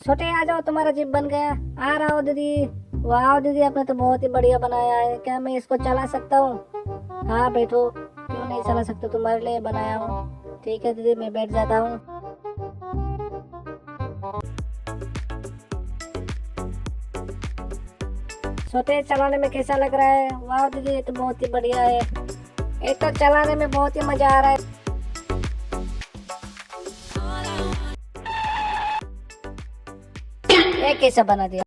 छोटे आ जाओ, तुम्हारा जीप बन गया। आ रहा हो दीदी। वाह दीदी, आपने तो बहुत ही बढ़िया बनाया है। क्या मैं इसको चला सकता हूँ? हाँ बैठो, क्यों नहीं चला सकते, तुम्हारे लिए बनाया हूँ। ठीक है दीदी, मैं बैठ जाता हूँ। छोटे, चलाने में कैसा लग रहा है? वाह दीदी, ये तो बहुत ही बढ़िया है। ये तो चलाने में बहुत ही मजा आ रहा है। ये कैसा बना दिया?